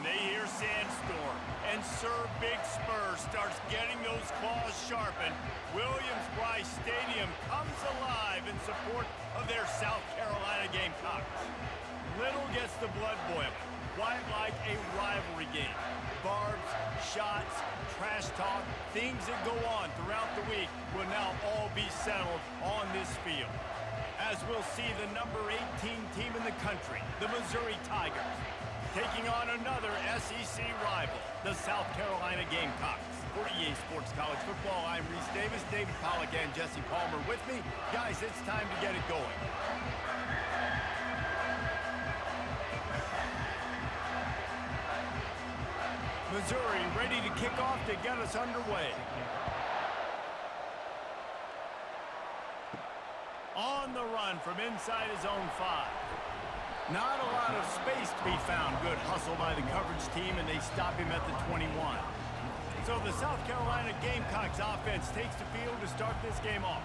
they hear Sandstorm, and Sir Big Spur starts getting those claws sharpened. Williams-Brice Stadium comes alive in support of their South Carolina Gamecocks. Little gets the blood boiling, quite like a rivalry game. Barbs, shots, trash talk, things that go on throughout the week will now all be settled on this field. As we'll see the number 18 team in the country, the Missouri Tigers, taking on another SEC rival, the South Carolina Gamecocks. For EA Sports College Football, I'm Reese Davis, David Pollack, and Jesse Palmer with me. Guys, it's time to get it going. Missouri ready to kick off to get us underway. On the run from inside his own 5. Not a lot of space to be found. Good hustle by the coverage team, and they stop him at the 21. So the South Carolina Gamecocks offense takes the field to start this game off.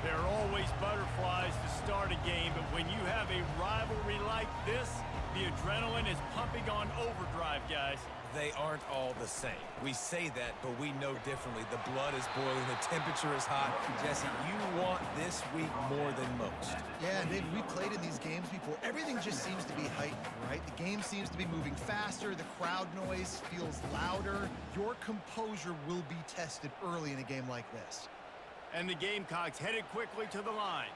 There are always butterflies to start a game, but when you have a rivalry like this, the adrenaline is pumping on overdrive, guys. They aren't all the same. We say that, but we know differently. The blood is boiling. The temperature is hot. Jesse, you want this week more than most. Yeah, David, we played in these games before. Everything just seems to be heightened, right? The game seems to be moving faster. The crowd noise feels louder. Your composure will be tested early in a game like this. And the Gamecocks headed quickly to the line.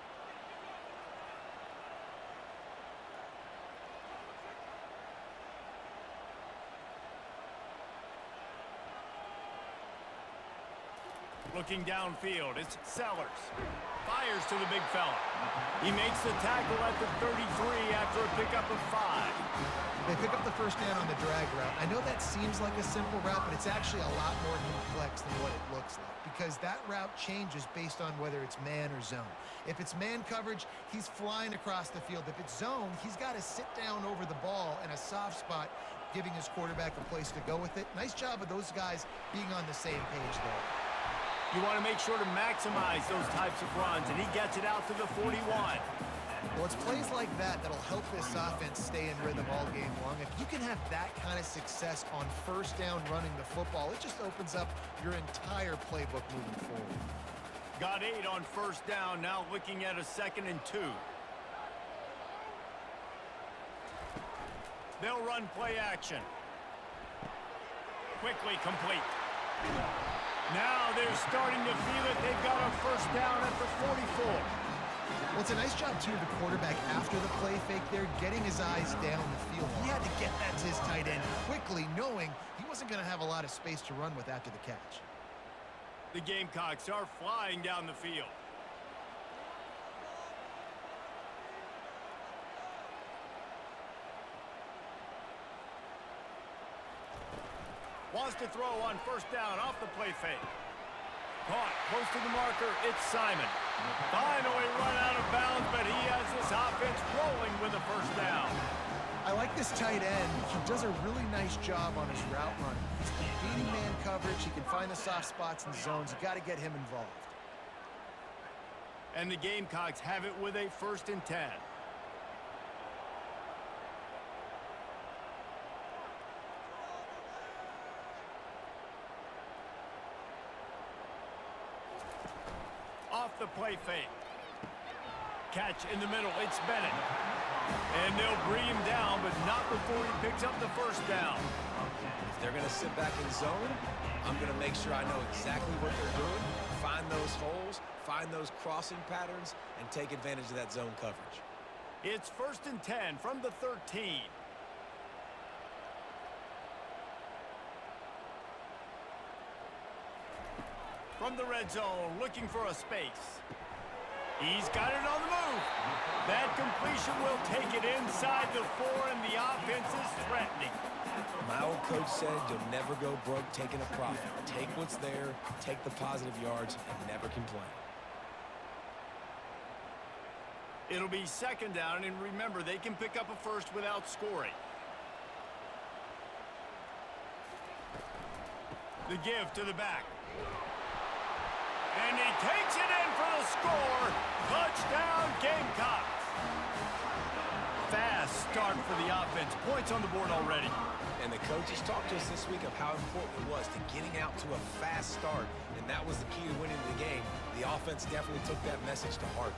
Looking downfield, it's Sellers. Fires to the big fella. He makes the tackle at the 33 after a pickup of 5. They pick up the first down on the drag route. I know that seems like a simple route, but it's actually a lot more complex than what it looks like, because that route changes based on whether it's man or zone. If it's man coverage, he's flying across the field. If it's zone, he's got to sit down over the ball in a soft spot, giving his quarterback a place to go with it. Nice job of those guys being on the same page there. You want to make sure to maximize those types of runs, and he gets it out to the 41. Well, it's plays like that that'll help this offense stay in rhythm all game long. If you can have that kind of success on first down running the football, it just opens up your entire playbook moving forward. Got 8 on first down, now looking at a 2nd and 2. They'll run play action. Quickly complete. Now they're starting to feel it. They've got a first down at the 44. Well, it's a nice job, too, of the quarterback after the play fake there, getting his eyes down the field. He had to get that to his tight end quickly, knowing he wasn't going to have a lot of space to run with after the catch. The Gamecocks are flying down the field. Wants to throw on first down off the play fake. Caught close to the marker. It's Simon. Finally run out of bounds, but he has this offense rolling with a first down. I like this tight end. He does a really nice job on his route running. He's beating man coverage. He can find the soft spots and zones. You got to get him involved. And the Gamecocks have it with a 1st and 10. Off the play fake. Catch in the middle. It's Bennett. And they'll bring him down, but not before he picks up the first down. If they're going to sit back in zone, I'm going to make sure I know exactly what they're doing, find those holes, find those crossing patterns, and take advantage of that zone coverage. It's 1st and 10 from the 13. From the red zone, looking for a space. He's got it on the move. That completion will take it inside the 4, and the offense is threatening. My old coach said you'll never go broke taking a profit. Take what's there, take the positive yards, and never complain. It'll be 2nd down, and remember, they can pick up a first without scoring. The give to the back. And he takes it in for the score. Touchdown, Gamecocks. fast start for the offense. Points on the board already. And the coaches talked to us this week of how important it was to getting out to a fast start, and that was the key to winning the game. The offense definitely took that message to heart.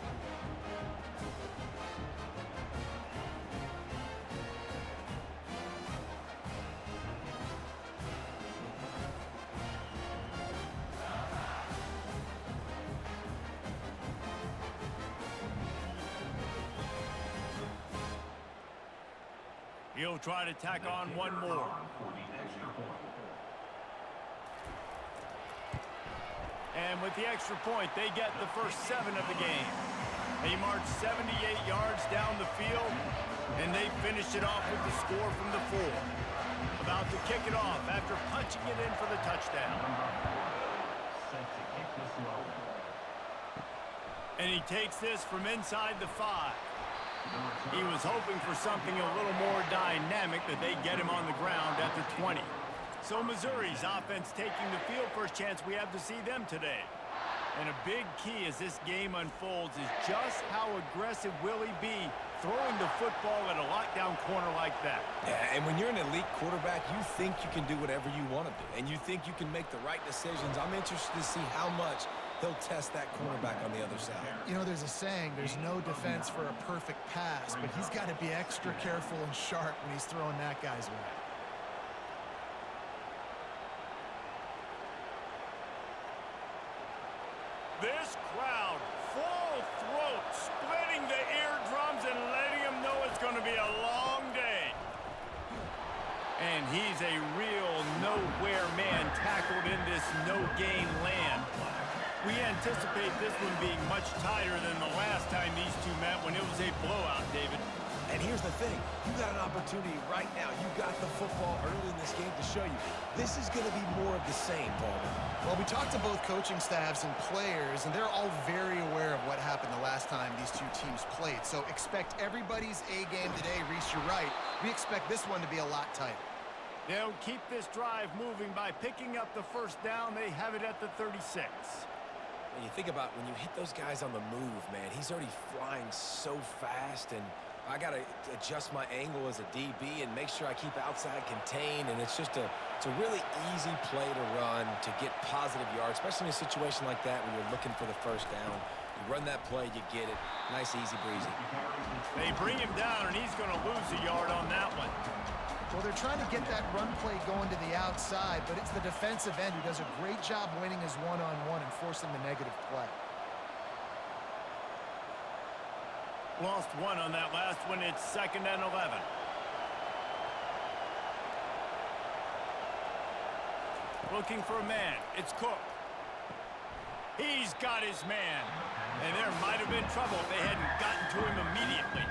He'll try to tack on one more. And with the extra point, they get the first 7 of the game. They march 78 yards down the field, and they finish it off with the score from the 4. About to kick it off after punching it in for the touchdown. And he takes this from inside the 5. He was hoping for something a little more dynamic, that they get him on the ground at the 20. So Missouri's offense taking the field. First chance we have to see them today. And a big key as this game unfolds is just how aggressive will he be throwing the football at a lockdown corner like that. Yeah, and when you're an elite quarterback, you think you can do whatever you want to do, and you think you can make the right decisions. I'm interested to see how much he'll test that cornerback on the other side. You know, there's a saying, there's no defense for a perfect pass, but he's got to be extra careful and sharp when he's throwing that guy's way. This crowd, full throat, splitting the eardrums and letting them know it's going to be a long day. And he's a real nowhere man tackled in this no-gain land. We anticipate this one being much tighter than the last time these two met when it was a blowout, David. And here's the thing. You got an opportunity right now. You got the football early in this game to show you. This is going to be more of the same, Paul. Well, we talked to both coaching staffs and players, and they're all very aware of what happened the last time these two teams played. So expect everybody's A game today. Reese, you're right. We expect this one to be a lot tighter. They'll keep this drive moving by picking up the first down. They have it at the 36. And you think about when you hit those guys on the move, man, he's already flying so fast, and I got to adjust my angle as a DB and make sure I keep outside contained, and it's a really easy play to run to get positive yards, especially in a situation like that when you're looking for the first down. You run that play, you get it. Nice, easy breezy. They bring him down, and he's going to lose a yard on that one. Well, they're trying to get that run play going to the outside, but it's the defensive end who does a great job winning his one-on-one and forcing the negative play. Lost one on that last one. It's 2nd and 11. Looking for a man. It's Cook. He's got his man. And there might have been trouble if they hadn't gotten to him immediately.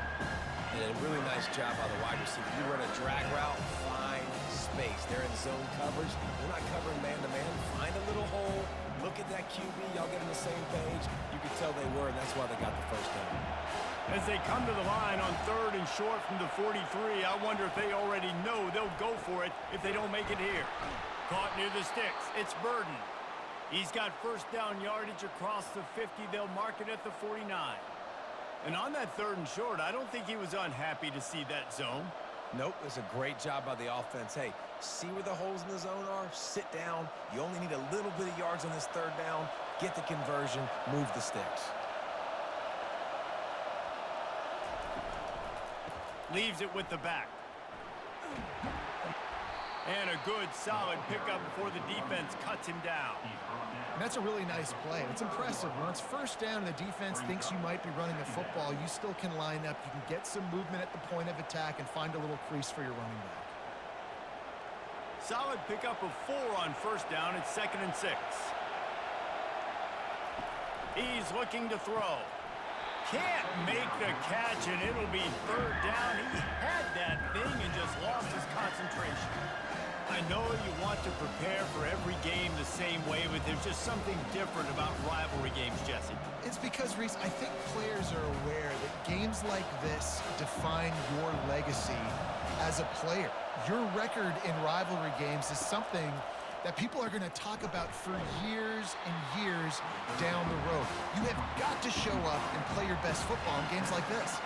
And a really nice job by the wide receiver. You run a drag route, find space. They're in zone coverage. They're not covering man-to-man. Find a little hole. Look at that QB. Y'all get on the same page. You could tell they were, and that's why they got the first down. As they come to the line on 3rd and short from the 43, I wonder if they already know they'll go for it if they don't make it here. Caught near the sticks. It's Burden. He's got first down yardage across the 50. They'll mark it at the 49. And on that 3rd and short, I don't think he was unhappy to see that zone. Nope, it's a great job by the offense. Hey, see where the holes in the zone are? Sit down. You only need a little bit of yards on this 3rd down. Get the conversion. Move the sticks. Leaves it with the back. And a good, solid pickup before the defense cuts him down. And that's a really nice play. It's impressive. When it's first down and the defense thinks you might be running the football, you still can line up. You can get some movement at the point of attack and find a little crease for your running back. Solid pickup of 4 on first down. It's 2nd and 6. He's looking to throw. Can't make the catch, and it'll be 3rd down. He had that thing and just lost his concentration. I know you want to prepare for every game the same way, but there's just something different about rivalry games, Jesse. It's because, Reese, I think players are aware that games like this define your legacy as a player. Your record in rivalry games is something that people are going to talk about for years and years down the road. You have got to show up and play your best football in games like this.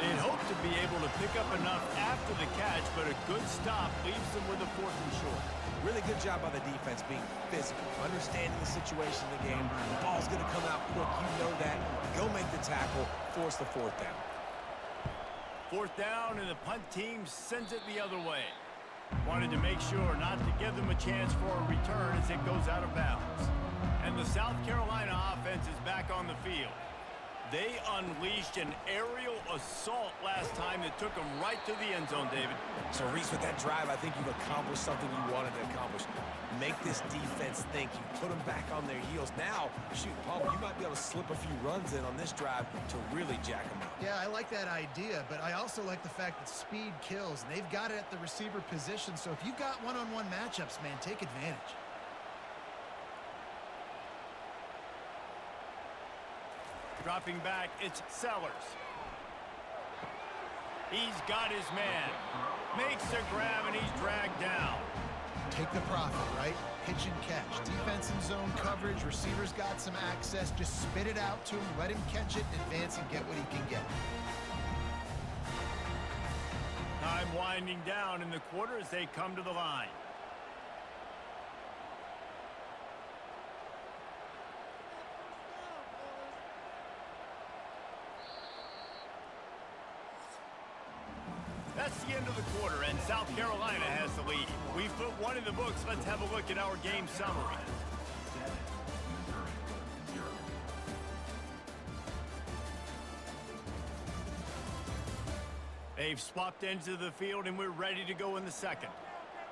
They'd hope to be able to pick up enough after the catch, but a good stop leaves them with a 4th and short. Really good job by the defense being physical, understanding the situation in the game. The ball's going to come out quick. You know that. Go make the tackle, force the 4th down. 4th down, and the punt team sends it the other way. Wanted to make sure not to give them a chance for a return as it goes out of bounds. And the South Carolina offense is back on the field. They unleashed an aerial assault last time that took them right to the end zone, David. So, Reese, with that drive, I think you've accomplished something you wanted to accomplish. Make this defense think. You put them back on their heels. Now, shoot, Paul, you might be able to slip a few runs in on this drive to really jack them up. Yeah, I like that idea, but I also like the fact that speed kills, and they've got it at the receiver position. So if you've got one-on-one matchups, man, take advantage. Dropping back, it's Sellers. He's got his man. Makes a grab, and he's dragged down. Take the profit, right? Pitch and catch. Defense and zone coverage. Receivers got some access. Just spit it out to him. Let him catch it, advance, and get what he can get. Time winding down in the quarter as they come to the line. That's the end of the quarter, and South Carolina has the lead. We've put one in the books. Let's have a look at our game summary. They've swapped ends of the field, and we're ready to go in the second.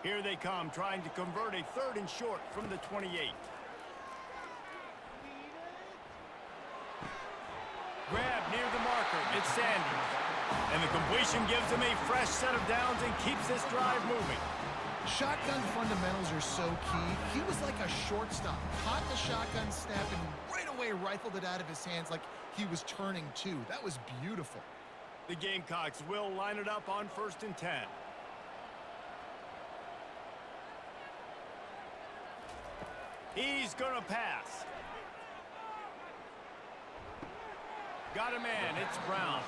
Here they come, trying to convert a 3rd and short from the 28. Grab near the marker. It's Sanders. And the completion gives him a fresh set of downs and keeps this drive moving. Shotgun fundamentals are so key. He was like a shortstop. Caught the shotgun snap and right away rifled it out of his hands like he was turning two. That was beautiful. The Gamecocks will line it up on 1st and 10. He's going to pass. Got a man. It's Brown.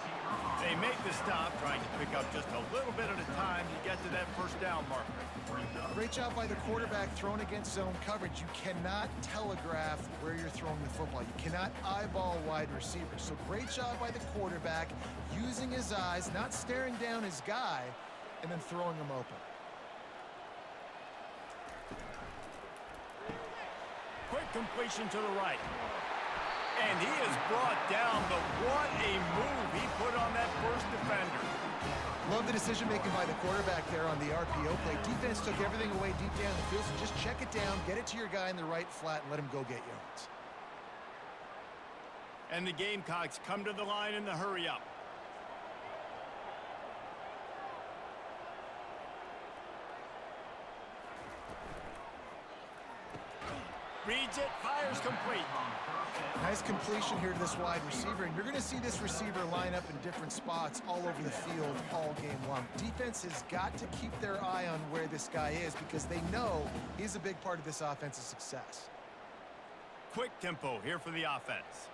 They make the stop, trying to pick up just a little bit at a time to get to that 1st down marker. Great job by the quarterback throwing against zone coverage. You cannot telegraph where you're throwing the football. You cannot eyeball wide receivers. So great job by the quarterback using his eyes, not staring down his guy, and then throwing him open. Quick completion to the right. And he is brought down, but what a move he put on that first defender. Love the decision-making by the quarterback there on the RPO play. Defense took everything away deep down the field, so just check it down, get it to your guy in the right flat, and let him go get yards. And the Gamecocks come to the line in the hurry-up. Reads it, fires complete. Nice completion here to this wide receiver, and you're going to see this receiver line up in different spots all over the field all game long. Defense has got to keep their eye on where this guy is because they know he's a big part of this offense's success. Quick tempo here for the offense.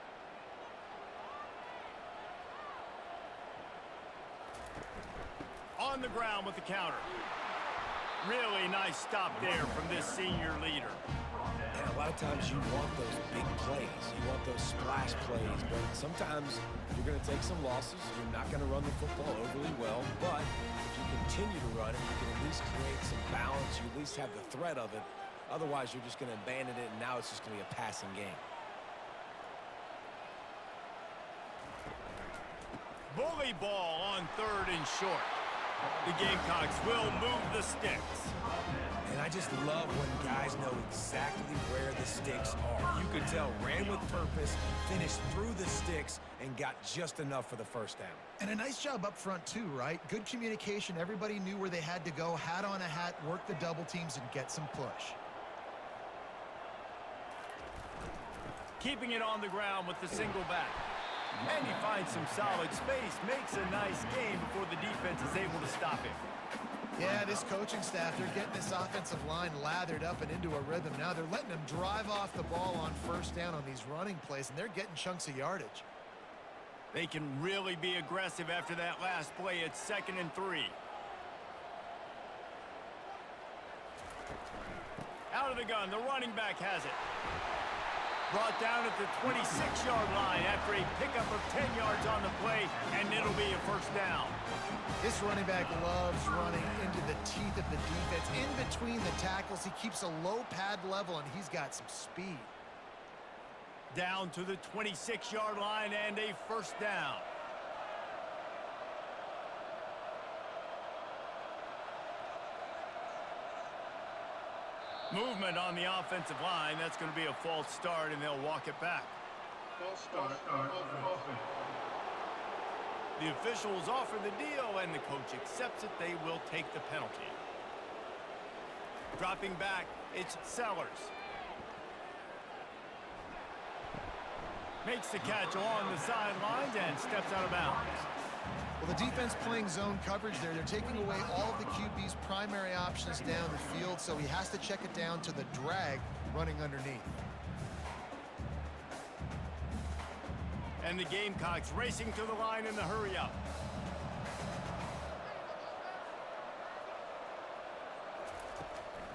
On the ground with the counter. Really nice stop there from this senior leader. And a lot of times you want those big plays. You want those splash plays. But sometimes you're going to take some losses. You're not going to run the football overly well. But if you continue to run it, you can at least create some balance. You at least have the threat of it. Otherwise, you're just going to abandon it, and now it's just going to be a passing game. Bully ball on 3rd and short. The Gamecocks will move the sticks. And I just love when guys know exactly where the sticks are. You could tell, ran with purpose, finished through the sticks, and got just enough for the 1st down. And a nice job up front too, right? Good communication. Everybody knew where they had to go, hat on a hat, work the double teams, and get some push. Keeping it on the ground with the single back. And he finds some solid space, makes a nice game before the defense is able to stop him. Yeah, this coaching staff, they're getting this offensive line lathered up and into a rhythm. Now they're letting them drive off the ball on 1st down on these running plays, and they're getting chunks of yardage. They can really be aggressive after that last play. It's 2nd and 3. Out of the gun, the running back has it. Brought down at the 26-yard line after a pickup of 10 yards on the play, and it'll be a first down. This running back loves running into the teeth of the defense. In between the tackles, he keeps a low pad level, and he's got some speed. Down to the 26-yard line and a first down. Movement on the offensive line. That's going to be a false start, and they'll walk it back. False start. The officials offer the deal, and the coach accepts it. They will take the penalty. Dropping back, it's Sellers. Makes the catch along the sidelines and steps out of bounds. Well, the defense playing zone coverage there. They're taking away all of the QB's primary options down the field, so he has to check it down to the drag running underneath. And the Gamecocks racing to the line in the hurry-up.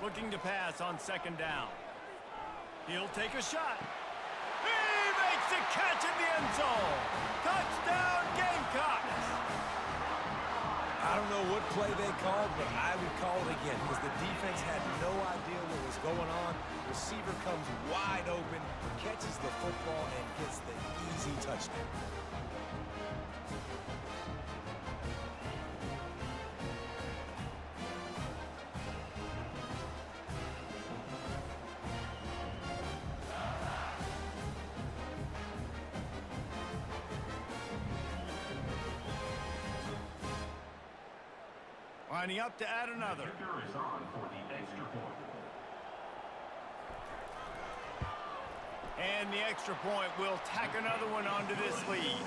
Looking to pass on 2nd down. He'll take a shot. He makes the catch in the end zone. Touchdown, Gamecocks. I don't know what play they called, but I would call it again because the defense had no idea what was going on. Receiver comes wide open, catches the football, and gets the easy touchdown. Lining up to add another. And the extra point will tack another one onto this lead.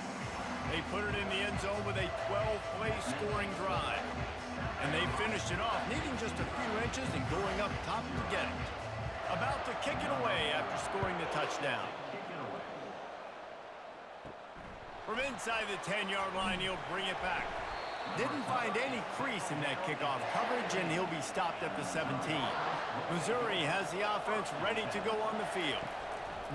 They put it in the end zone with a 12-play scoring drive. And they finished it off, needing just a few inches and going up top to get it. About to kick it away after scoring the touchdown. From inside the 10-yard line, he'll bring it back. Didn't find any crease in that kickoff coverage, and he'll be stopped at the 17. Missouri has the offense ready to go on the field.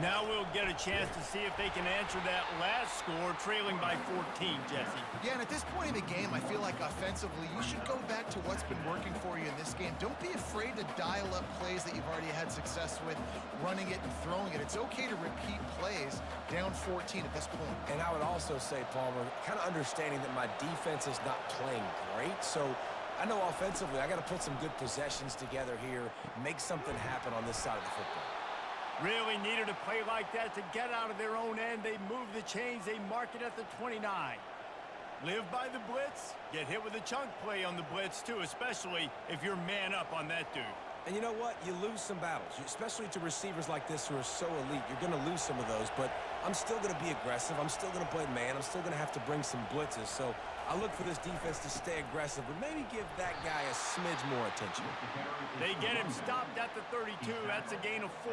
Now we'll get a chance to see if they can answer that last score, trailing by 14, Jesse. Yeah, and at this point in the game, I feel like offensively, you should go back to what's been working for you in this game. Don't be afraid to dial up plays that you've already had success with, running it and throwing it. It's okay to repeat plays down 14 at this point. And I would also say, Palmer, kind of understanding that my defense is not playing great, so I know offensively I got to put some good possessions together here, make something happen on this side of the football. Really needed a play like that to get out of their own end. They move the chains. They mark it at the 29. Live by the blitz. Get hit with a chunk play on the blitz, too, especially if you're man up on that dude. And you know what? You lose some battles, especially to receivers like this who are so elite. You're going to lose some of those, but I'm still going to be aggressive. I'm still going to play man. I'm still going to have to bring some blitzes. So I look for this defense to stay aggressive, but maybe give that guy a smidge more attention. They get him stopped at the 32. That's a gain of 4.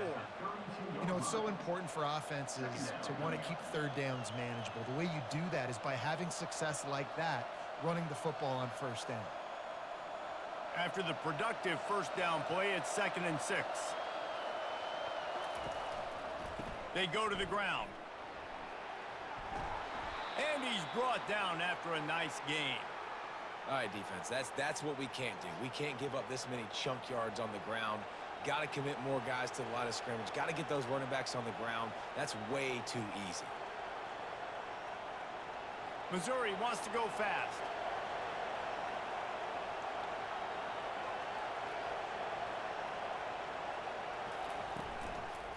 You know, it's so important for offenses to want to keep third downs manageable. The way you do that is by having success like that, running the football on first down. After the productive first down play, it's 2nd and 6. They go to the ground. And he's brought down after a nice gain. All right, defense, that's what we can't do. We can't give up this many chunk yards on the ground. Got to commit more guys to the line of scrimmage. Got to get those running backs on the ground. That's way too easy. Missouri wants to go fast.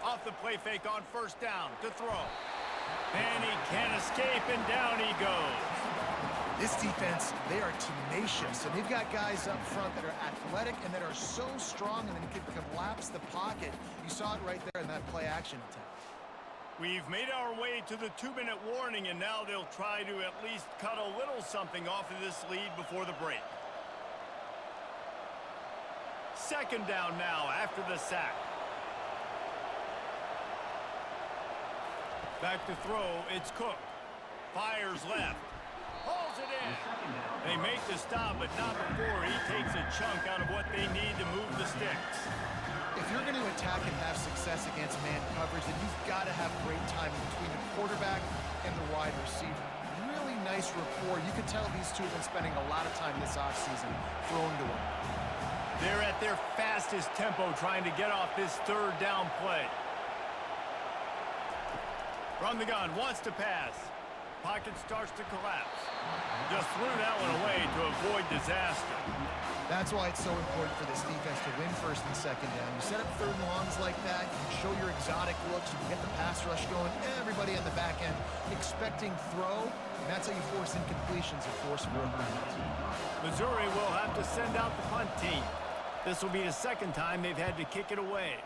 Off the play fake on first down to throw. And he can't escape, and down he goes. This defense, they are tenacious, and they've got guys up front that are athletic and that are so strong and then can collapse the pocket. You saw it right there in that play action attempt. We've made our way to the 2-minute warning, and now they'll try to at least cut a little something off of this lead before the break. 2nd down now after the sack. Back to throw, it's Cook. Fires left. Pulls it in. They make the stop, but not before he takes a chunk out of what they need to move the sticks. If you're going to attack and have success against man coverage, then you've got to have great timing between the quarterback and the wide receiver. Really nice rapport. You can tell these two have been spending a lot of time this offseason throwing to him. They're at their fastest tempo trying to get off this third down play. From the gun, wants to pass. Pocket starts to collapse. Just threw that one away to avoid disaster. That's why it's so important for this defense to win first and second down. You set up third and longs like that, you can show your exotic looks, you can get the pass rush going, everybody on the back end expecting throw, and that's how you force incompletions and force fourth downs. Missouri will have to send out the punt team. This will be the second time they've had to kick it away.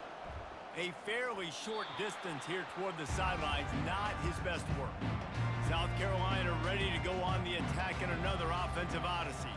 A fairly short distance here toward the sidelines, not his best work. South Carolina ready to go on the attack in another offensive odyssey.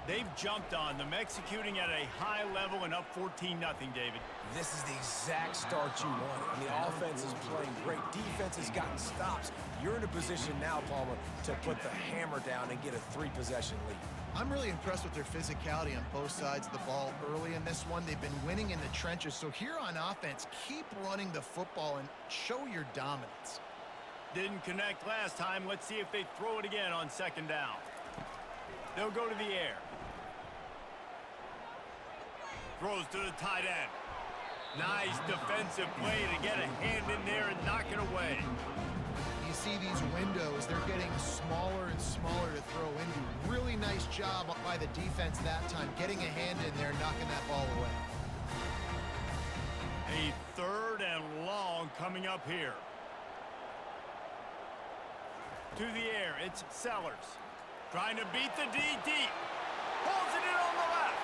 They've jumped on them, executing at a high level and up 14-0, David. This is the exact start you want. I mean, the offense is playing great. Defense has gotten stops. You're in a position now, Palmer, to put the hammer down and get a 3-possession lead. I'm really impressed with their physicality on both sides of the ball early in this one. They've been winning in the trenches. So here on offense, keep running the football and show your dominance. Didn't connect last time. Let's see if they throw it again on second down. They'll go to the air. Throws to the tight end. Nice defensive play to get a hand in there and knock it away. You see these windows, they're getting smaller and smaller to throw into. Really nice job by the defense that time, getting a hand in there, knocking that ball away. A third and long coming up here. To the air, it's Sellers. Trying to beat the D deep. Pulls it in on the left.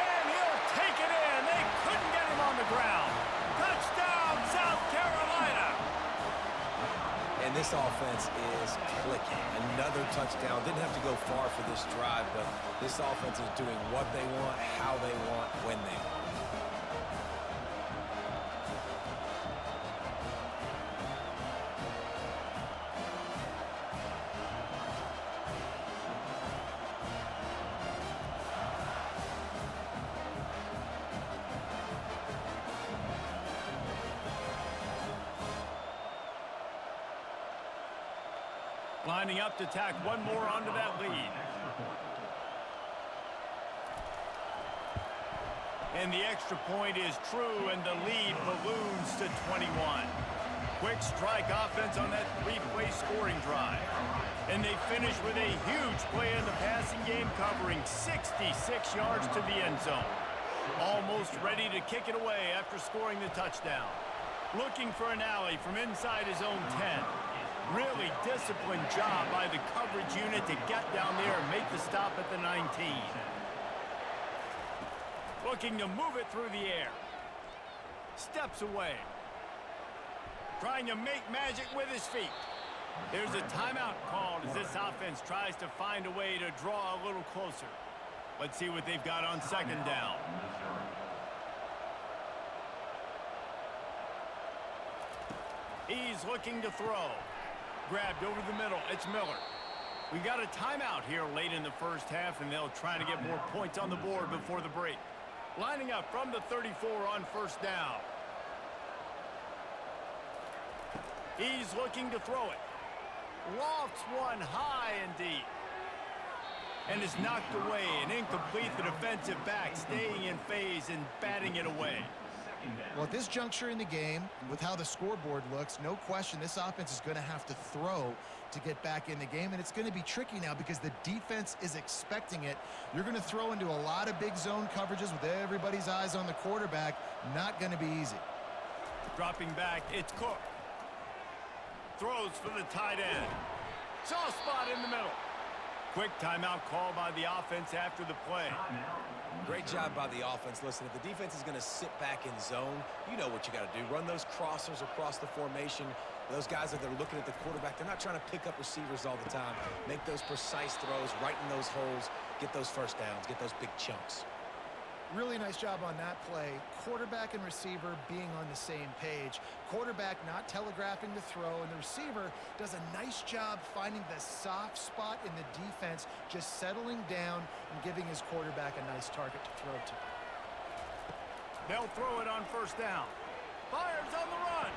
And he'll take it in. They couldn't get him on the ground. Touchdown, South Carolina. And this offense is clicking. Another touchdown. Didn't have to go far for this drive, but this offense is doing what they want, how they want, when they want. Lining up to tack one more onto that lead. And the extra point is true, and the lead balloons to 21. Quick strike offense on that three-play scoring drive. And they finish with a huge play in the passing game, covering 66 yards to the end zone. Almost ready to kick it away after scoring the touchdown. Looking for an alley from inside his own 10. Really disciplined job by the coverage unit to get down there and make the stop at the 19. Looking to move it through the air. Steps away. Trying to make magic with his feet. There's a timeout called as this offense tries to find a way to draw a little closer. Let's see what they've got on second down. He's looking to throw. Grabbed over the middle. It's Miller. We got a timeout here late in the first half, and they'll try to get more points on the board before the break. Lining up from the 34 on first down. He's looking to throw it. Lofts one high and deep. And is knocked away and incomplete. The defensive back staying in phase and batting it away. Well, at this juncture in the game, with how the scoreboard looks, no question this offense is going to have to throw to get back in the game, and it's going to be tricky now because the defense is expecting it. You're going to throw into a lot of big zone coverages with everybody's eyes on the quarterback. Not going to be easy. Dropping back, it's Cook. Throws for the tight end. Soft spot in the middle. Quick timeout call by the offense after the play. Great job by the offense. Listen, if the defense is going to sit back in zone, you know what you got to do. Run those crossers across the formation. Those guys that are looking at the quarterback, they're not trying to pick up receivers all the time. Make those precise throws, right in those holes, get those first downs, get those big chunks. Really nice job on that play. Quarterback and receiver being on the same page. Quarterback not telegraphing the throw, and the receiver does a nice job finding the soft spot in the defense, just settling down and giving his quarterback a nice target to throw to. They'll throw it on first down. Fires on the run.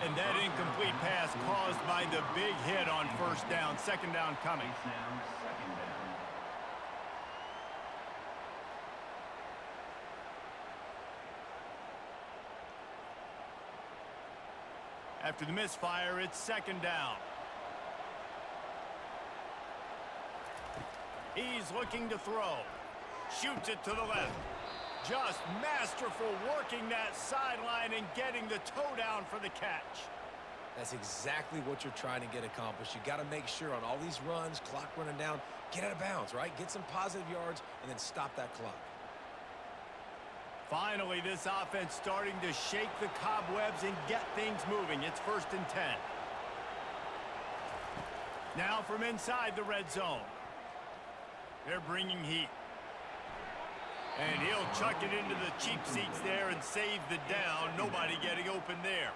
And that incomplete pass caused by the big hit on first down. Second down coming. After the misfire, it's second down. He's looking to throw. Shoots it to the left. Just masterful working that sideline and getting the toe down for the catch. That's exactly what you're trying to get accomplished. You got to make sure on all these runs, clock running down, get out of bounds, right? Get some positive yards and then stop that clock. Finally, this offense starting to shake the cobwebs and get things moving. It's 1st and 10. Now from inside the red zone. They're bringing heat. And he'll chuck it into the cheap seats there and save the down. Nobody getting open there.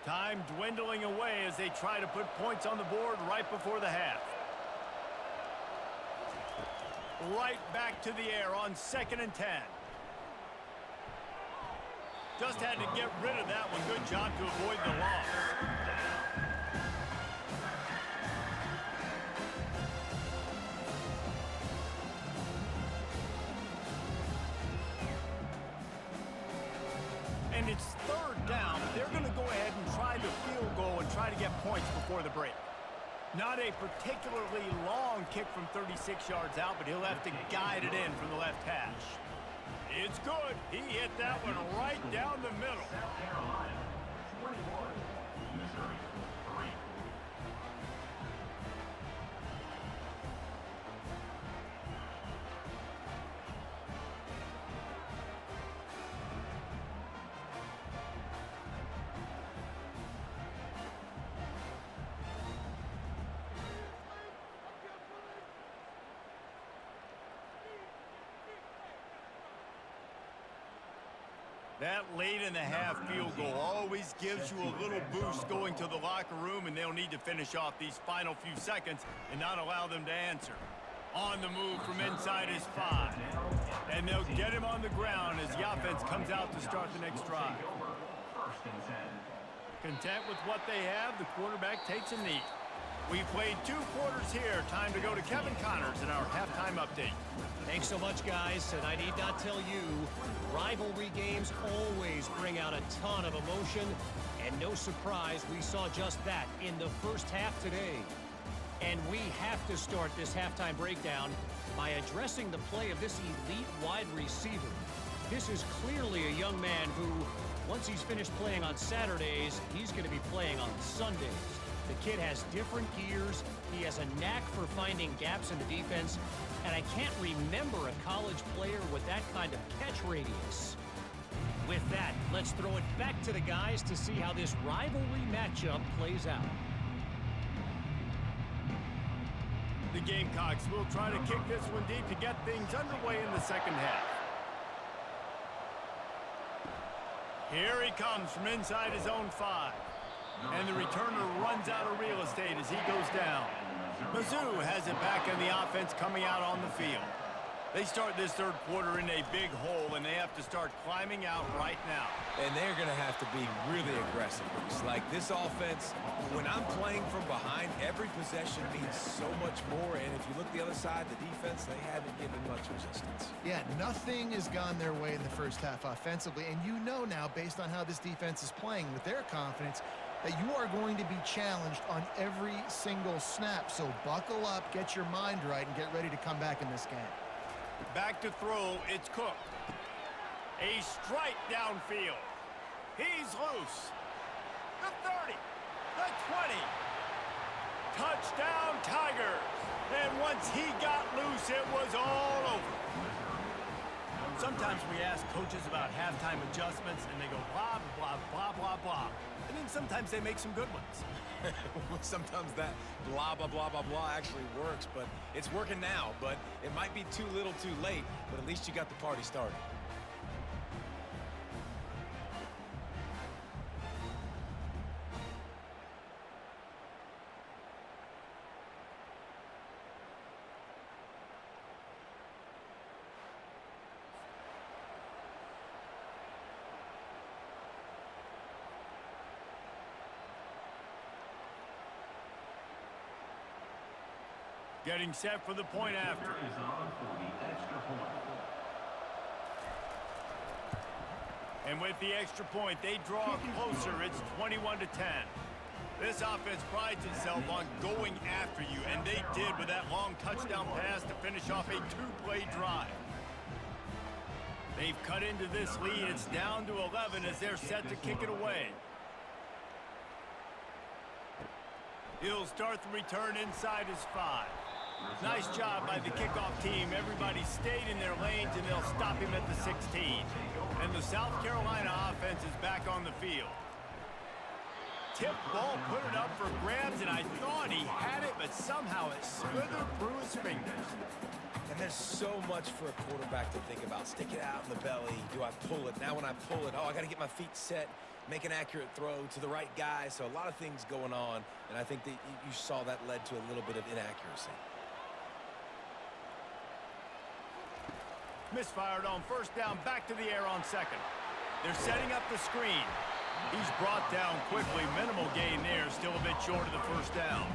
Time dwindling away as they try to put points on the board right before the half. Right back to the air on 2nd and 10. Just had to get rid of that one. Good job to avoid the loss. And it's 3rd down. They're going to go ahead and try the field goal and try to get points before the break. Not a particularly long kick from 36 yards out, but he'll have to guide it in from the left hash. It's good. He hit that one right down the middle. South Carolina, 21, Missouri, 3. That late in the half field goal always gives you a little boost going to the locker room, and they'll need to finish off these final few seconds and not allow them to answer. On the move from inside his 5. And they'll get him on the ground as the offense comes out to start the next drive. Content with what they have, the quarterback takes a knee. We've played 2 quarters here. Time to go to Kevin Connors in our halftime update. Thanks so much, guys. And I need not tell you, rivalry games always bring out a ton of emotion. And no surprise, we saw just that in the first half today. And we have to start this halftime breakdown by addressing the play of this elite wide receiver. This is clearly a young man who, once he's finished playing on Saturdays, he's going to be playing on Sundays. The kid has different gears. He has a knack for finding gaps in the defense. And I can't remember a college player with that kind of catch radius. With that, let's throw it back to the guys to see how this rivalry matchup plays out. The Gamecocks will try to kick this one deep to get things underway in the second half. Here he comes from inside his own 5. And the returner runs out of real estate as he goes down. Mizzou has it back in the offense coming out on the field. They start this third quarter in a big hole, and they have to start climbing out right now. And they're going to have to be really aggressive. It's like this offense, when I'm playing from behind, every possession means so much more. And if you look the other side, the defense, they haven't given much resistance. Yeah, nothing has gone their way in the first half offensively. And you know now, based on how this defense is playing with their confidence, that you are going to be challenged on every single snap. So buckle up, get your mind right, and get ready to come back in this game. Back to throw, it's Cook. A strike downfield. He's loose. The 30, the 20. Touchdown Tigers. And once he got loose, it was all over. Sometimes we ask coaches about halftime adjustments, and they go blah, blah, blah, blah, blah. sometimes they make some good ones. Sometimes that blah, blah, blah, blah, blah actually works, but it's working now. But it might be too little too late, but at least you got the party started. Getting set for the point after. Is on for the extra point. And with the extra point, they draw closer. It's 21-10. This offense prides itself on going after you, and they did with that long touchdown pass to finish off a two-play drive. They've cut into this lead. It's down to 11 as they're set to kick it away. He'll start the return inside his 5. Nice job by the kickoff team. Everybody stayed in their lanes, and they'll stop him at the 16. And the South Carolina offense is back on the field. Tip ball, put it up for grabs, and I thought he had it, but somehow it slithered through his fingers. And there's so much for a quarterback to think about. Stick it out in the belly. Do I pull it? Now when I pull it, I got to get my feet set, make an accurate throw to the right guy. So a lot of things going on, and I think that you saw that led to a little bit of inaccuracy. Misfired on first down, back to the air on second. They're setting up the screen. He's brought down quickly. Minimal gain there, still a bit short of the first down.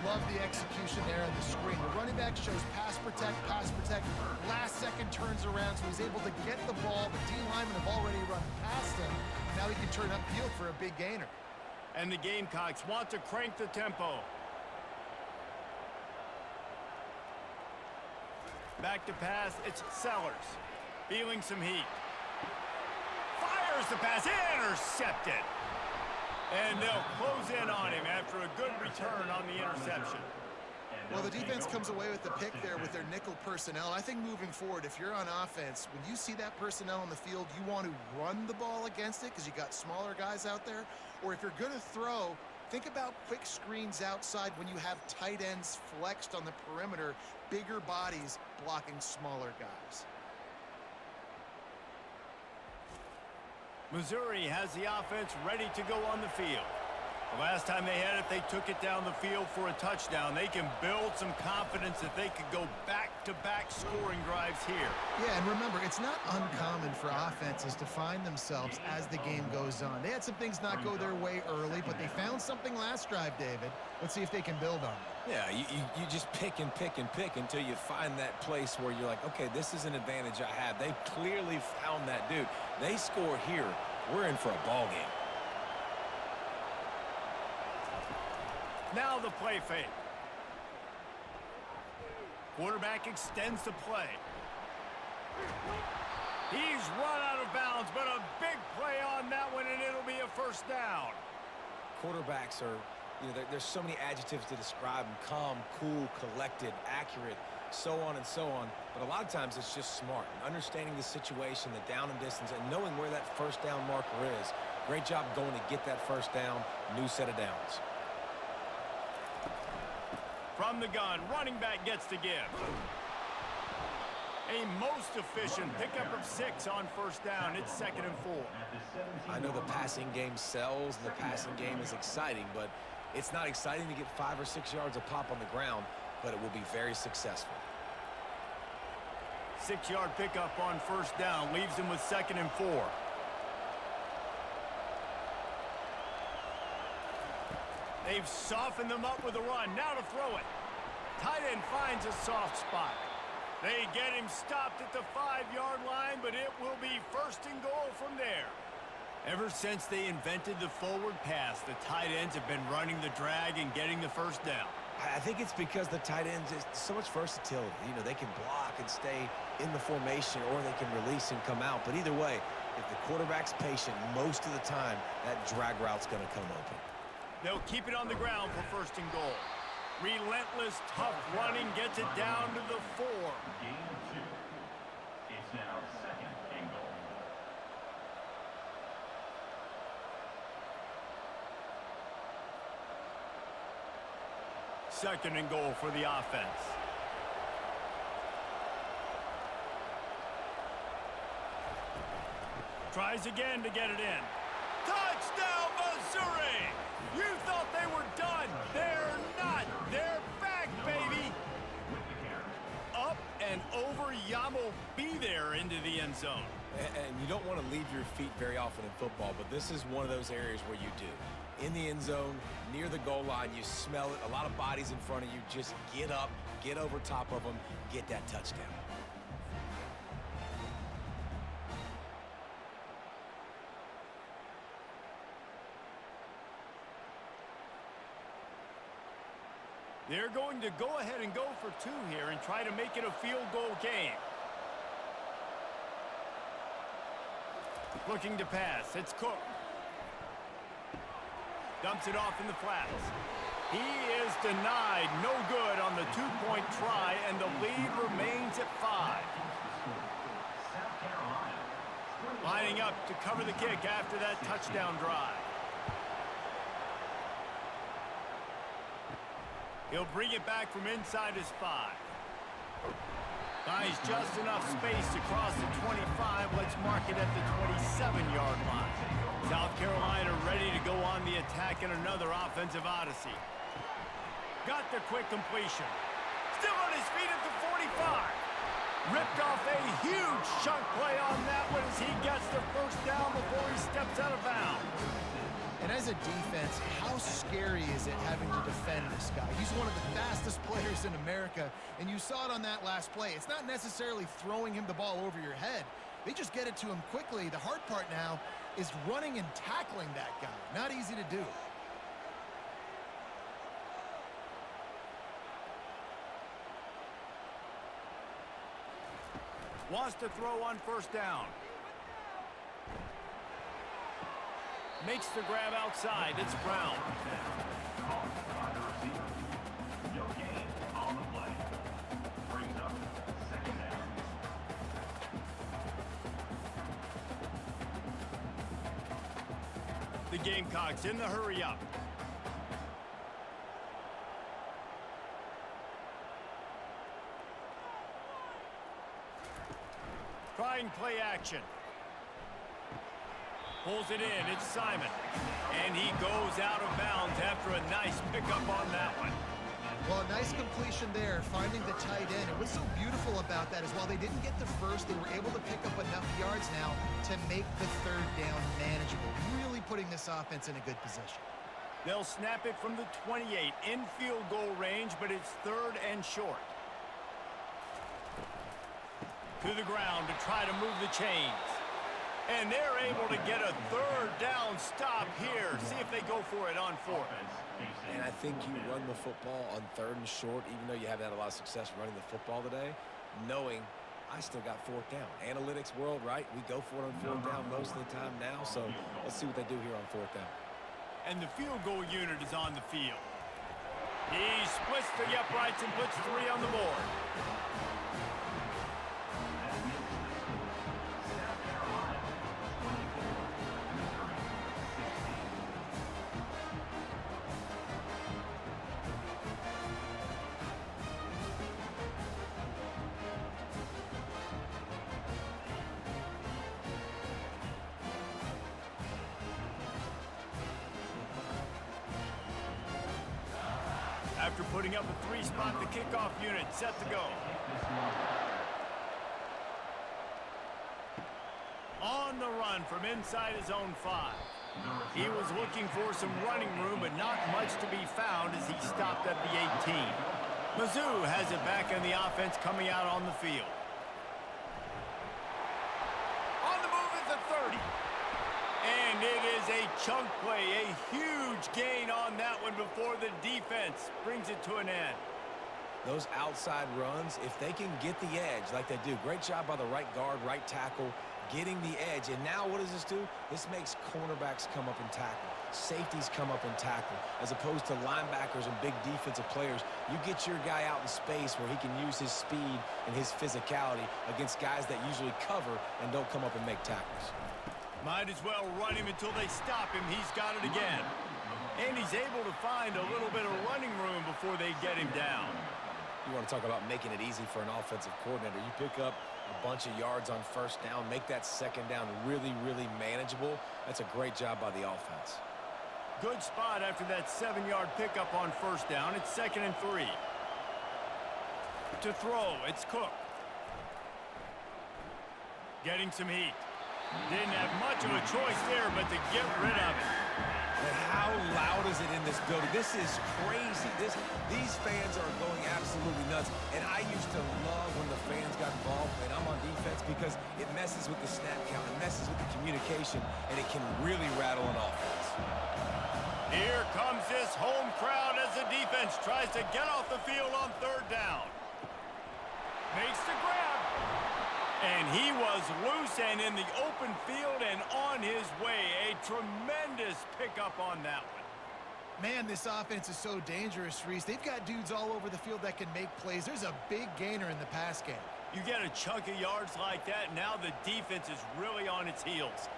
Love the execution there on the screen. The running back shows pass protect, last second turns around, so he's able to get the ball. The D linemen have already run past him. Now he can turn upfield for a big gainer. And the Gamecocks want to crank the tempo. Back to pass, it's Sellers. Feeling some heat. Fires the pass, intercepted. And they'll close in on him after a good return on the interception. Well, the defense comes away with the pick there with their nickel personnel. I think moving forward, if you're on offense, when you see that personnel on the field, you want to run the ball against it because you got smaller guys out there. Or if you're going to throw, think about quick screens outside when you have tight ends flexed on the perimeter, bigger bodies blocking smaller guys. Missouri has the offense ready to go on the field. The last time they had it, they took it down the field for a touchdown. They can build some confidence that they could go back-to-back scoring drives here. Yeah, and remember, it's not uncommon for offenses to find themselves as the game goes on. They had some things not go their way early, but they found something last drive, David. Let's see if they can build on it. Yeah, you just pick and pick and pick until you find that place where you're like, okay, this is an advantage I have. They clearly found that dude. They score here, we're in for a ball game. Now the play fake. Quarterback extends the play. He's run out of bounds, but a big play on that one, and it'll be a first down. Quarterbacks are, there's so many adjectives to describe them. Calm, cool, collected, accurate, so on and so on. But a lot of times it's just smart. Understanding the situation, the down and distance, and knowing where that first down marker is. Great job going to get that first down, new set of downs. From the gun, running back gets the give. A most efficient pickup of 6 on first down. It's 2nd and 4. I know the passing game sells and the passing game is exciting, but it's not exciting to get 5 or 6 yards a pop on the ground, but it will be very successful. 6-yard pickup on first down leaves him with 2nd and 4. They've softened them up with a run. Now to throw it. Tight end finds a soft spot. They get him stopped at the 5-yard line, but it will be 1st and goal from there. Ever since they invented the forward pass, the tight ends have been running the drag and getting the first down. I think it's because the tight ends is so much versatility. They can block and stay in the formation, or they can release and come out. But either way, if the quarterback's patient, most of the time, that drag route's going to come open. They'll keep it on the ground for 1st and goal. Relentless, tough running gets it down to the 4. Game 2. It's now 2nd and goal. 2nd and goal for the offense. Tries again to get it in. Touchdown, Missouri! You thought they were done. They're not. They're back, baby. Up and over. Yamo be there into the end zone. And you don't want to leave your feet very often in football, but this is one of those areas where you do. In the end zone, near the goal line, you smell it. A lot of bodies in front of you. Just get up, get over top of them, get that touchdown. They're going to go ahead and go for 2 here and try to make it a field goal game. Looking to pass. It's Cook. Dumps it off in the flats. He is denied. No good on the 2-point try, and the lead remains at 5. Lining up to cover the kick after that touchdown drive. He'll bring it back from inside his 5. Finds just enough space to cross the 25. Let's mark it at the 27-yard line. South Carolina ready to go on the attack in another offensive odyssey. Got the quick completion. Still on his feet at the 45. Ripped off a huge chunk play on that one as he gets the first down before he steps out of bounds. And as a defense, how scary is it having to defend this guy? He's one of the fastest players in America, and you saw it on that last play. It's not necessarily throwing him the ball over your head. They just get it to him quickly. The hard part now is running and tackling that guy. Not easy to do. Wants to throw on 1st down. Makes the grab outside. It's Brown. No gain on the play. Brings up 2nd down. The Gamecocks in the hurry up. Trying play action. Pulls it in. It's Simon. And he goes out of bounds after a nice pickup on that one. Well, a nice completion there, finding the tight end. And what's so beautiful about that is while they didn't get the first, they were able to pick up enough yards now to make the 3rd down manageable. Really putting this offense in a good position. They'll snap it from the 28 in field goal range, but it's 3rd and short. To the ground to try to move the chains. And they're able to get a 3rd down stop here. See if they go for it on 4th. And I think you run the football on 3rd and short, even though you haven't had a lot of success running the football today, knowing I still got 4th down. Analytics world, right? We go for it on 4th down most of the time now, so let's see what they do here on 4th down. And the field goal unit is on the field. He splits the uprights and puts 3 on the board. After putting up a 3-spot, the kickoff unit set to go. On the run from inside his own 5. He was looking for some running room, but not much to be found as he stopped at the 18. Mizzou has it back in the offense coming out on the field. On the move at the 30. And it is a chunk play, a huge gain on that one before the defense brings it to an end. Those outside runs, if they can get the edge like they do, great job by the right guard, right tackle, getting the edge. And now what does this do? This makes cornerbacks come up and tackle. Safeties come up and tackle. As opposed to linebackers and big defensive players, you get your guy out in space where he can use his speed and his physicality against guys that usually cover and don't come up and make tackles. Might as well run him until they stop him. He's got it again. And he's able to find a little bit of running room before they get him down. You want to talk about making it easy for an offensive coordinator. You pick up a bunch of yards on first down, make that second down really, really manageable. That's a great job by the offense. Good spot after that 7-yard pickup on first down. It's 2nd and 3. To throw, it's Cook. Getting some heat. Didn't have much of a choice there, but to get rid of it. And how loud is it in this building? This is crazy. These fans are going absolutely nuts. And I used to love when the fans got involved, and I'm on defense, because it messes with the snap count, it messes with the communication, and it can really rattle an offense. Here comes this home crowd as the defense tries to get off the field on 3rd down. Makes the grab. And he was loose and in the open field and on his way. A tremendous pickup on that one. Man, this offense is so dangerous, Reese. They've got dudes all over the field that can make plays. There's a big gainer in the pass game. You get a chunk of yards like that, now the defense is really on its heels.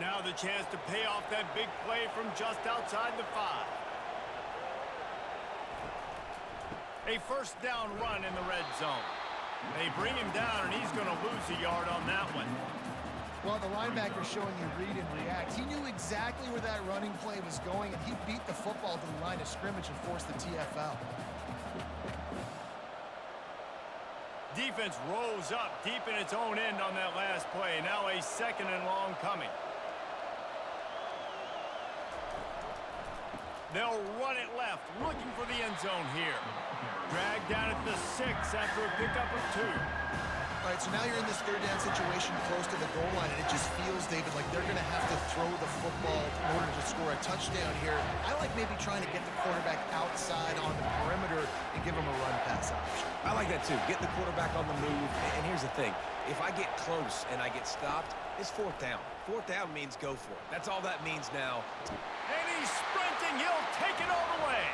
Now the chance to pay off that big play from just outside the 5. A first down run in the red zone. They bring him down, and he's going to lose a yard on that one. Well, the linebacker's showing you read and react. He knew exactly where that running play was going, and he beat the football to the line of scrimmage and forced the TFL. Defense rose up deep in its own end on that last play. Now a 2nd and long coming. They'll run it left, looking for the end zone here. Dragged down at the 6 after a pickup of 2. All right, so now you're in this 3rd down situation close to the goal line, and it just feels, David, like they're going to have to throw the football in order to score a touchdown here. I like maybe trying to get the quarterback outside on the perimeter and give him a run-pass option. I like that too. Getting the quarterback on the move. And here's the thing. If I get close and I get stopped, it's 4th down. 4th down means go for it. That's all that means now. And he's sprinting. He'll take it all the way.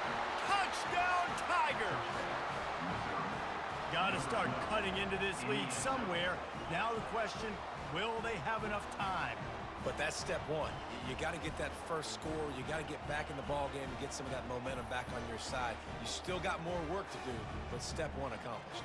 Touchdown, Tigers. Got to start cutting into this lead somewhere. Now the question, will they have enough time? But that's step 1. You got to get that first score. You got to get back in the ball game and get some of that momentum back on your side. You still got more work to do, but step 1 accomplished.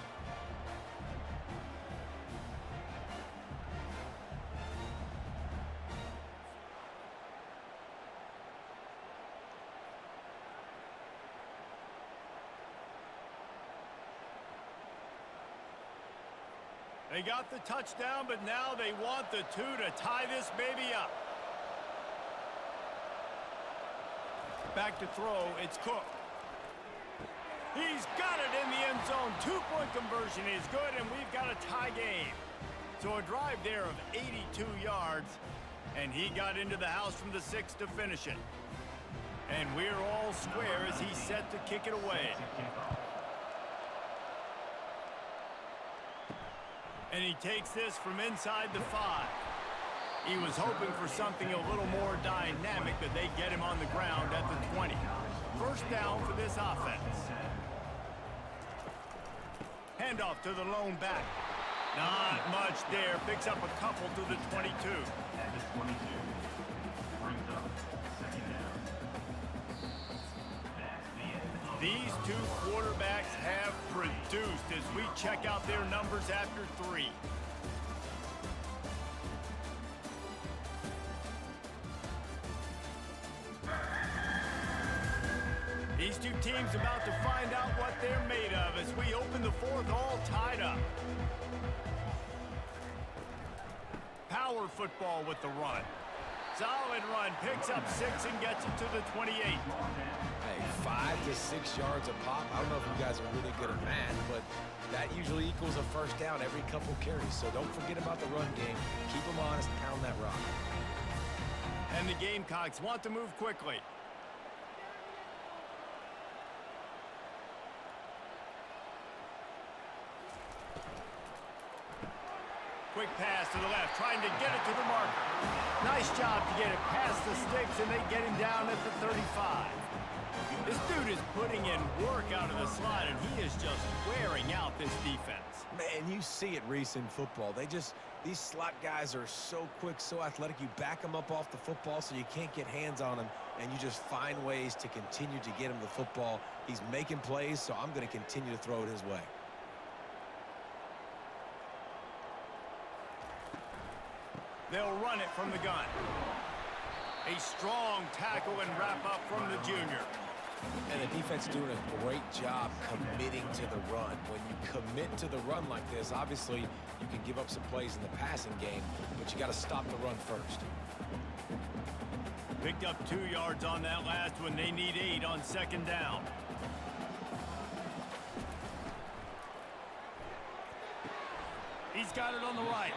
They got the touchdown, but now they want the 2 to tie this baby up. Back to throw, it's Cook. He's got it in the end zone. 2-point conversion is good, and we've got a tie game. So a drive there of 82 yards, and he got into the house from the 6 to finish it. And we're all square as he's set to kick it away. And he takes this from inside the 5. He was hoping for something a little more dynamic, but they get him on the ground at the 20. First down for this offense. Handoff to the lone back. Not much there. Picks up a couple to the 22. At the 22. Brings up 2nd down. That's the end. These 2 quarterbacks have produced as we check out their numbers after 3. These 2 teams about to find out what they're made of as we open the 4th all tied up. Power football with the run. Solid run, picks up 6 and gets it to the 28. Hey, 5 to 6 yards a pop. I don't know if you guys are really good at math, but that usually equals a first down every couple carries. So don't forget about the run game. Keep them honest, pound that rock. And the Gamecocks want to move quickly. Quick pass to the left, trying to get it to the marker. Nice job to get it past the sticks, and they get him down at the 35. This dude is putting in work out of the slot, and he is just wearing out this defense. Man, you see it, Reese, in football. These slot guys are so quick, so athletic. You back them up off the football so you can't get hands on them, and you just find ways to continue to get him the football. He's making plays, so I'm going to continue to throw it his way. They'll run it from the gun. A strong tackle and wrap up from the junior. And the defense doing a great job committing to the run. When you commit to the run like this, obviously you can give up some plays in the passing game, but you got to stop the run first. Picked up 2 yards on that last one. They need 8 on second down. He's got it on the right.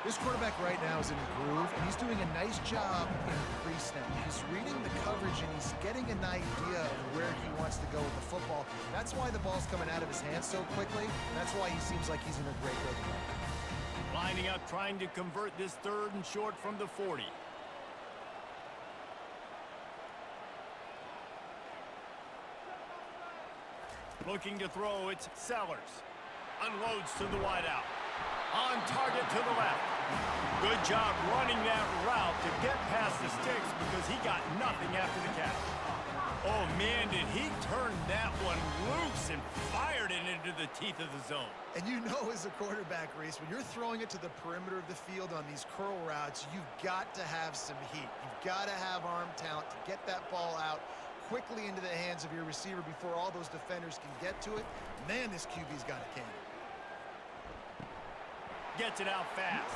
This quarterback right now is in a groove, and he's doing a nice job in pre-snap. He's reading the coverage, and he's getting an idea of where he wants to go with the football. That's why the ball's coming out of his hands so quickly. That's why he seems like he's in a great rhythm. Lining up, trying to convert this 3rd and short from the 40. Looking to throw, it's Sellers. Unloads to the wideout. On target to the left. Good job running that route to get past the sticks because he got nothing after the catch. Oh, man, did he turn that one loose and fired it into the teeth of the zone. And you know, as a quarterback, Reese, when you're throwing it to the perimeter of the field on these curl routes, you've got to have some heat. You've got to have arm talent to get that ball out quickly into the hands of your receiver before all those defenders can get to it. Man, this QB's got a cannon. Gets it out fast.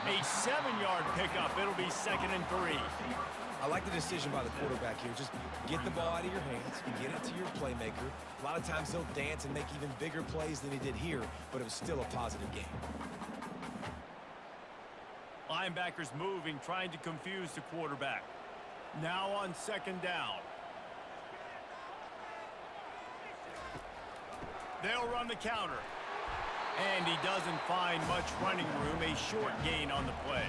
A 7-yard pickup. It'll be 2nd and 3. I like the decision by the quarterback here. Just get the ball out of your hands and get it to your playmaker. A lot of times he'll dance and make even bigger plays than he did here, but it was still a positive game. Linebackers moving, trying to confuse the quarterback. Now on 2nd down. They'll run the counter. And he doesn't find much running room. A short gain on the play.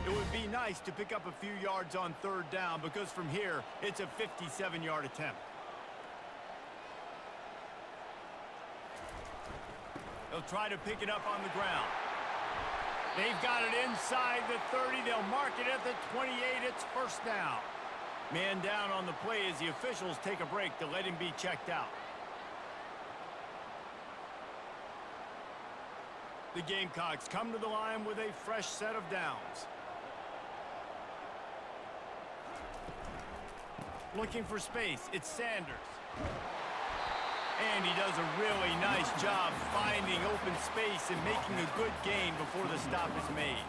It would be nice to pick up a few yards on 3rd down because from here, it's a 57-yard attempt. They'll try to pick it up on the ground. They've got it inside the 30. They'll mark it at the 28. It's 1st down. Man down on the play as the officials take a break to let him be checked out. The Gamecocks come to the line with a fresh set of downs. Looking for space. It's Sanders. And he does a really nice job finding open space and making a good gain before the stop is made.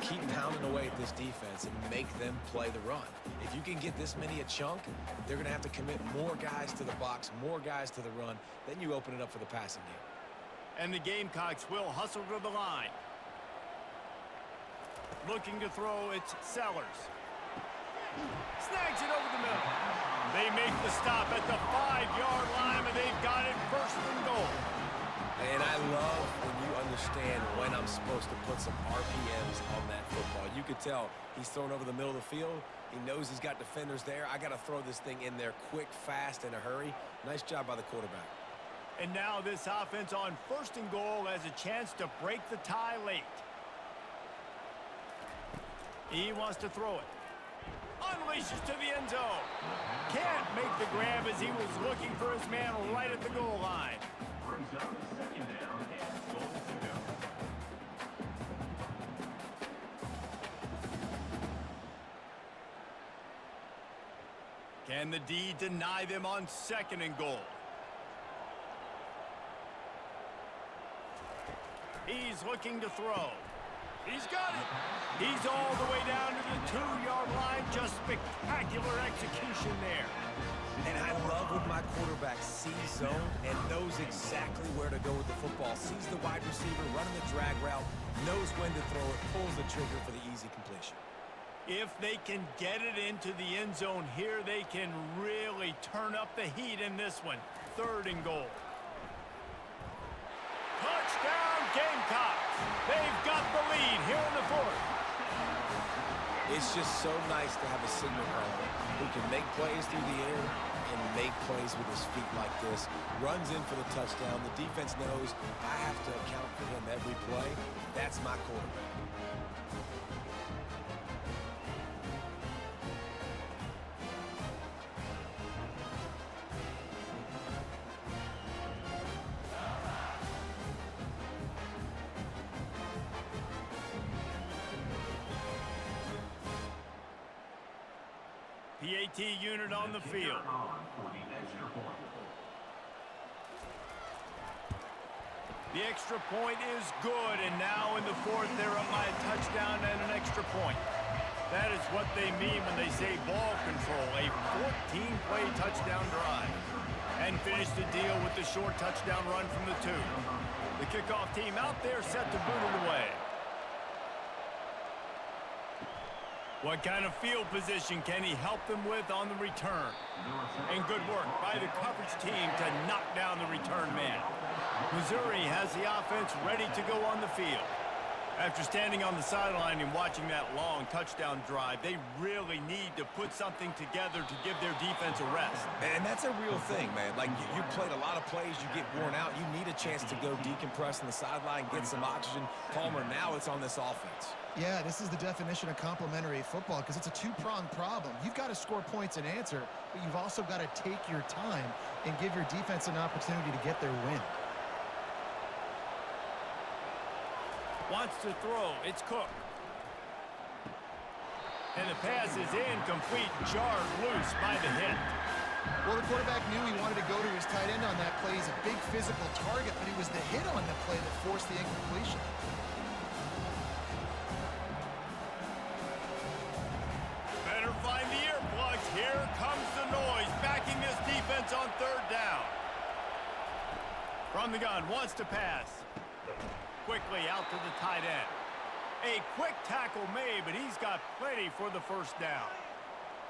Keep pounding away at this defense and make them play the run. If you can get this many a chunk, they're going to have to commit more guys to the box, more guys to the run. Then you open it up for the passing game. And the Gamecocks will hustle to the line. Looking to throw, it's Sellers. Snags it over the middle. They make the stop at the 5-yard line, and they've got it 1st and goal. And I love when you understand when I'm supposed to put some RPMs on that football. You could tell he's thrown over the middle of the field. He knows he's got defenders there. I got to throw this thing in there quick, fast, in a hurry. Nice job by the quarterback. And now this offense on 1st and goal has a chance to break the tie late. He wants to throw it. Unleashes to the end zone. Can't make the grab as he was looking for his man right at the goal line. Brings up 2nd down and goal to go. Can the D deny them on 2nd and goal? He's looking to throw. He's got it. He's all the way down to the 2-yard line. Just spectacular execution there. And I love when my quarterback sees zone and knows exactly where to go with the football. Sees the wide receiver running the drag route, knows when to throw it, pulls the trigger for the easy completion. If they can get it into the end zone here, they can really turn up the heat in this one. 3rd and goal. Touchdown, Gamecocks. They've got the lead here in the fourth. It's just so nice to have a signal caller who can make plays through the air and make plays with his feet like this. Runs in for the touchdown. The defense knows I have to account for him every play. That's my quarterback. PAT unit on the field. The extra point is good, and now in the fourth, they're up by a touchdown and an extra point. That is what they mean when they say ball control, a 14-play touchdown drive. And finish the deal with the short touchdown run from the 2. The kickoff team out there set to boot it away. What kind of field position can he help them with on the return? And good work by the coverage team to knock down the return man. Missouri has the offense ready to go on the field. After standing on the sideline and watching that long touchdown drive, they really need to put something together to give their defense a rest. And that's a real thing, man. Like, you played a lot of plays, you get worn out. You need a chance to go decompress on the sideline, get some oxygen. Palmer, now it's on this offense. Yeah, this is the definition of complementary football because it's a two-pronged problem. You've got to score points and answer, but you've also got to take your time and give your defense an opportunity to get their win. Wants to throw. It's Cook. And the pass is incomplete, jarred loose by the hit. Well, the quarterback knew he wanted to go to his tight end on that play. He's a big physical target, but it was the hit on the play that forced the incompletion. Better find the earplugs. Here comes the noise, backing this defense on third down. From the gun, wants to pass. Quickly out to the tight end. A quick tackle made, but he's got plenty for the first down.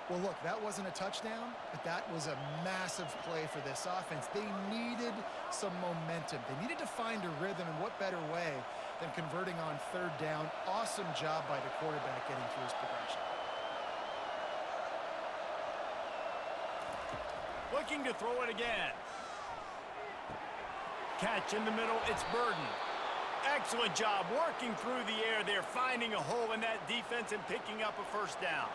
Well, look, that wasn't a touchdown, but that was a massive play for this offense. They needed some momentum. They needed to find a rhythm, and what better way than converting on third down. Awesome job by the quarterback getting through his progression. Looking to throw it again. Catch in the middle, it's Burden. Excellent job working through the air there, finding a hole in that defense and picking up a first down.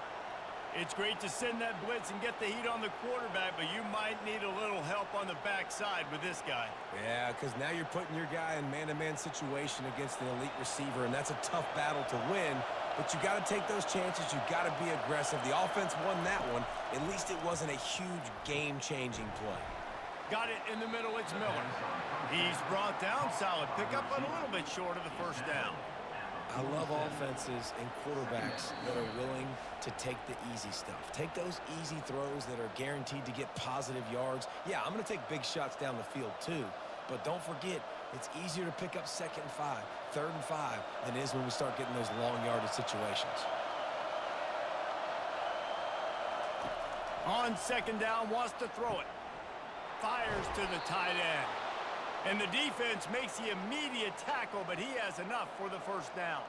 It's great to send that blitz and get the heat on the quarterback, but you might need a little help on the backside with this guy. Yeah, because now you're putting your guy in man-to-man situation against an elite receiver, and that's a tough battle to win. But you got to take those chances. You got to be aggressive. The offense won that one. At least it wasn't a huge game-changing play. Got it in the middle, it's Miller. He's brought down, solid pickup, but a little bit short of the first down. I love offenses and quarterbacks that are willing to take the easy stuff. Take those easy throws that are guaranteed to get positive yards. Yeah, I'm going to take big shots down the field too, but don't forget, it's easier to pick up 2nd and 5, 3rd and 5 than it is when we start getting those long yardage situations. On 2nd down, wants to throw it. Fires to the tight end. And the defense makes the immediate tackle, but he has enough for the first down.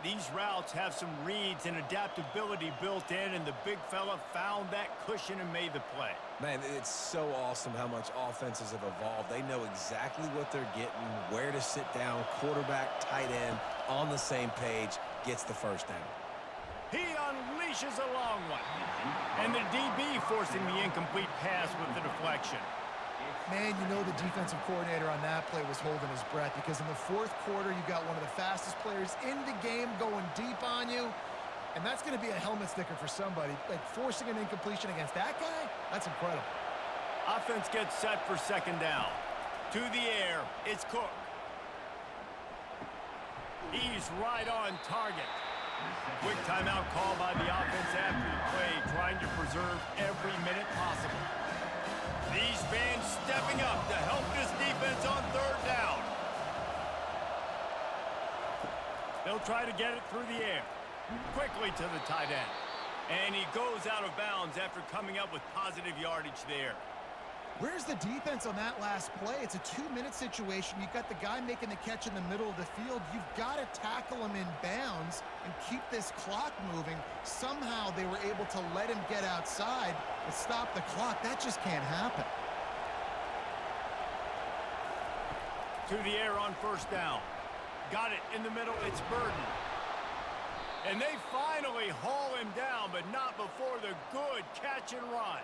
These routes have some reads and adaptability built in, and the big fella found that cushion and made the play. Man, it's so awesome how much offenses have evolved. They know exactly what they're getting, where to sit down, quarterback, tight end, on the same page, gets the first down. He unleashes a long one. And the DB forcing the incomplete pass with the deflection. Man, you know the defensive coordinator on that play was holding his breath because in the fourth quarter, you got one of the fastest players in the game going deep on you. And that's going to be a helmet sticker for somebody. Like, forcing an incompletion against that guy, that's incredible. Offense gets set for 2nd down. To the air, it's Cook. He's right on target. Quick timeout call by the offense after the play, trying to preserve every minute possible. These fans stepping up to help this defense on 3rd down. They'll try to get it through the air. Quickly to the tight end. And he goes out of bounds after coming up with positive yardage there. Where's the defense on that last play? It's a 2-minute situation. You've got the guy making the catch in the middle of the field. You've got to tackle him in bounds and keep this clock moving. Somehow they were able to let him get outside and stop the clock. That just can't happen. To the air on first down. Got it in the middle. It's Burden. And they finally haul him down, but not before the good catch and run.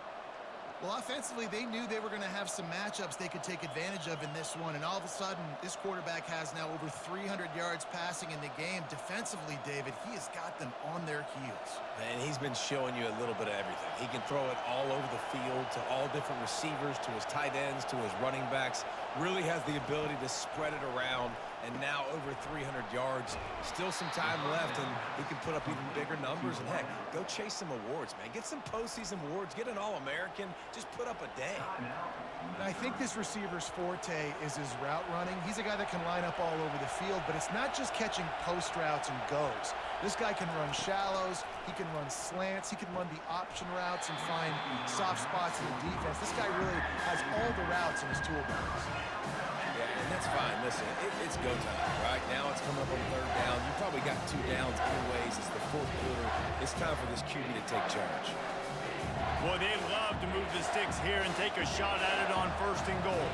Well, offensively, they knew they were going to have some matchups they could take advantage of in this one, and all of a sudden, this quarterback has now over 300 yards passing in the game. Defensively, David, he has got them on their heels. And he's been showing you a little bit of everything. He can throw it all over the field to all different receivers, to his tight ends, to his running backs. Really has the ability to spread it around, and now over 300 yards. Still some time left, and he can put up even bigger numbers. And, heck, go chase some awards, man. Get some postseason awards. Get an All-American. Just put up a day. And I think this receiver's forte is his route running. He's a guy that can line up all over the field, but it's not just catching post routes and goes. This guy can run shallows. He can run slants. He can run the option routes and find soft spots in the defense. This guy really has all the routes in his toolbox. Yeah, and that's fine. Listen, it's go time, right? Now it's coming up on third down. You probably got 2 downs anyways. It's the fourth quarter. It's time for this QB to take charge. Boy, they love to move the sticks here and take a shot at it on first and goal.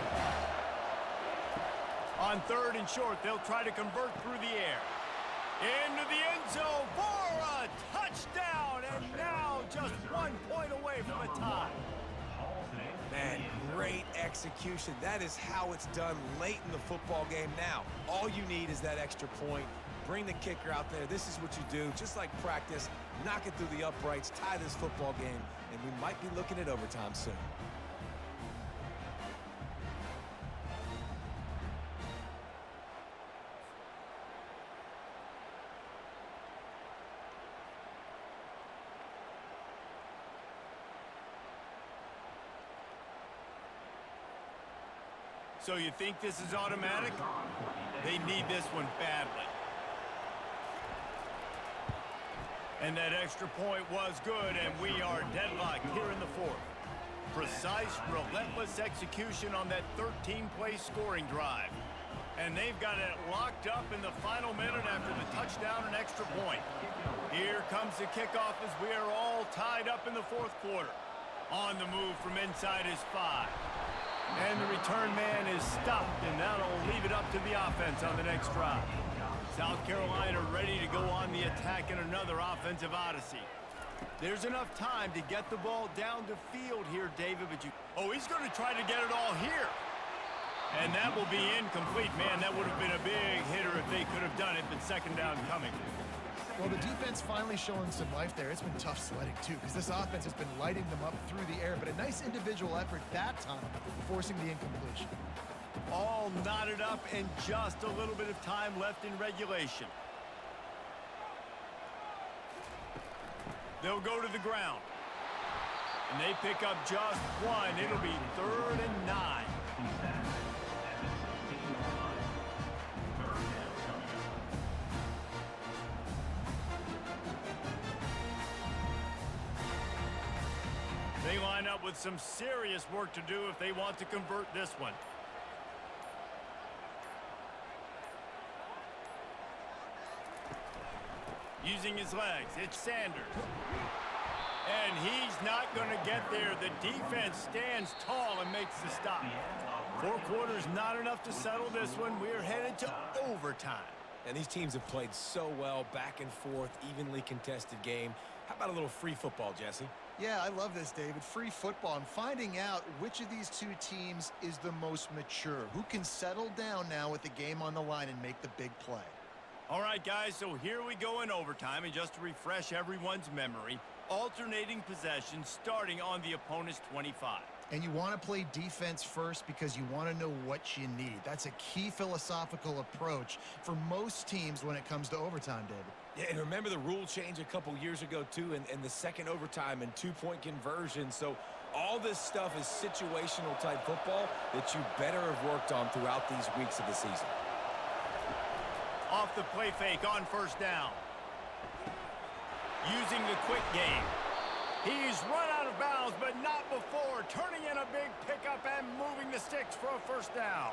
On third and short, they'll try to convert through the air. Into the end zone for a touchdown, and now just 1 point away from a tie. Man, great execution. That is how it's done late in the football game now. All you need is that extra point. Bring the kicker out there. This is what you do. Just like practice, knock it through the uprights, tie this football game, and we might be looking at overtime soon. So you think this is automatic? They need this one badly. And that extra point was good, and we are deadlocked here in the fourth. Precise, relentless execution on that 13-play scoring drive. And they've got it locked up in the final minute after the touchdown and extra point. Here comes the kickoff as we are all tied up in the fourth quarter. On the move from inside his 5. And the return man is stopped, and that'll leave it up to the offense on the next drive. South Carolina ready to go on the attack in another offensive odyssey. There's enough time to get the ball down the field here, David, but oh, he's going to try to get it all here. And that will be incomplete. Man, that would have been a big hitter if they could have done it, but second down coming. Well, the defense finally showing some life there. It's been tough sledding, too, because this offense has been lighting them up through the air, but a nice individual effort that time, forcing the incompletion. All knotted up and just a little bit of time left in regulation. They'll go to the ground. And they pick up just 1. It'll be 3rd and 9. They line up with some serious work to do if they want to convert this one. Using his legs, it's Sanders. And he's not going to get there. The defense stands tall and makes the stop. 4 quarters not enough to settle this one. We're headed to overtime. And these teams have played so well, back and forth, evenly contested game. How about a little free football, Jesse? Yeah, I love this, David. Free football. I'm finding out which of these 2 teams is the most mature. Who can settle down now with the game on the line and make the big play. All right, guys, so here we go in overtime. And just to refresh everyone's memory, alternating possession starting on the opponent's 25. And you want to play defense first because you want to know what you need. That's a key philosophical approach for most teams when it comes to overtime, David. Yeah, and remember the rule change a couple years ago, too, and the second overtime and 2-point conversion. So all this stuff is situational type football that you better have worked on throughout these weeks of the season. Off the play fake on first down. Using the quick game. He's run out of bounds, but not before turning in a big pickup and moving the sticks for a first down.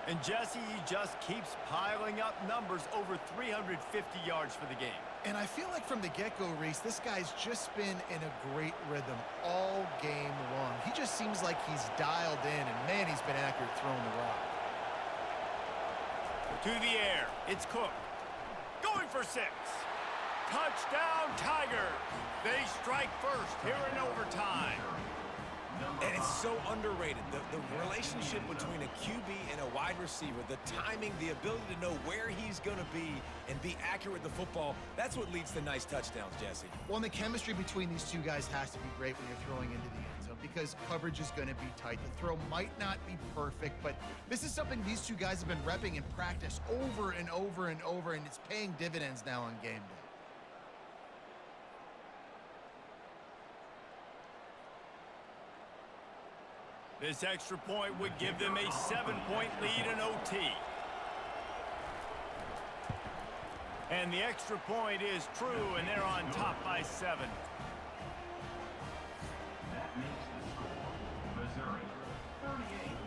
And Jesse, he just keeps piling up numbers over 350 yards for the game. And I feel like from the get-go, Reese, this guy's just been in a great rhythm all game long. He just seems like he's dialed in, and man, he's been accurate throwing the rock. To the air, it's Cook. Going for 6. Touchdown, Tigers. They strike first here in overtime. And it's so underrated. The relationship between a QB and a wide receiver, the timing, the ability to know where he's going to be and be accurate with the football, that's what leads to nice touchdowns, Jesse. Well, and the chemistry between these two guys has to be great when you're throwing into the end zone because coverage is going to be tight. The throw might not be perfect, but this is something these two guys have been repping in practice over and over and over, and it's paying dividends now on game day. This extra point would give them a 7-point lead in OT. And the extra point is true, and they're on top by 7. That makes the score Missouri 38,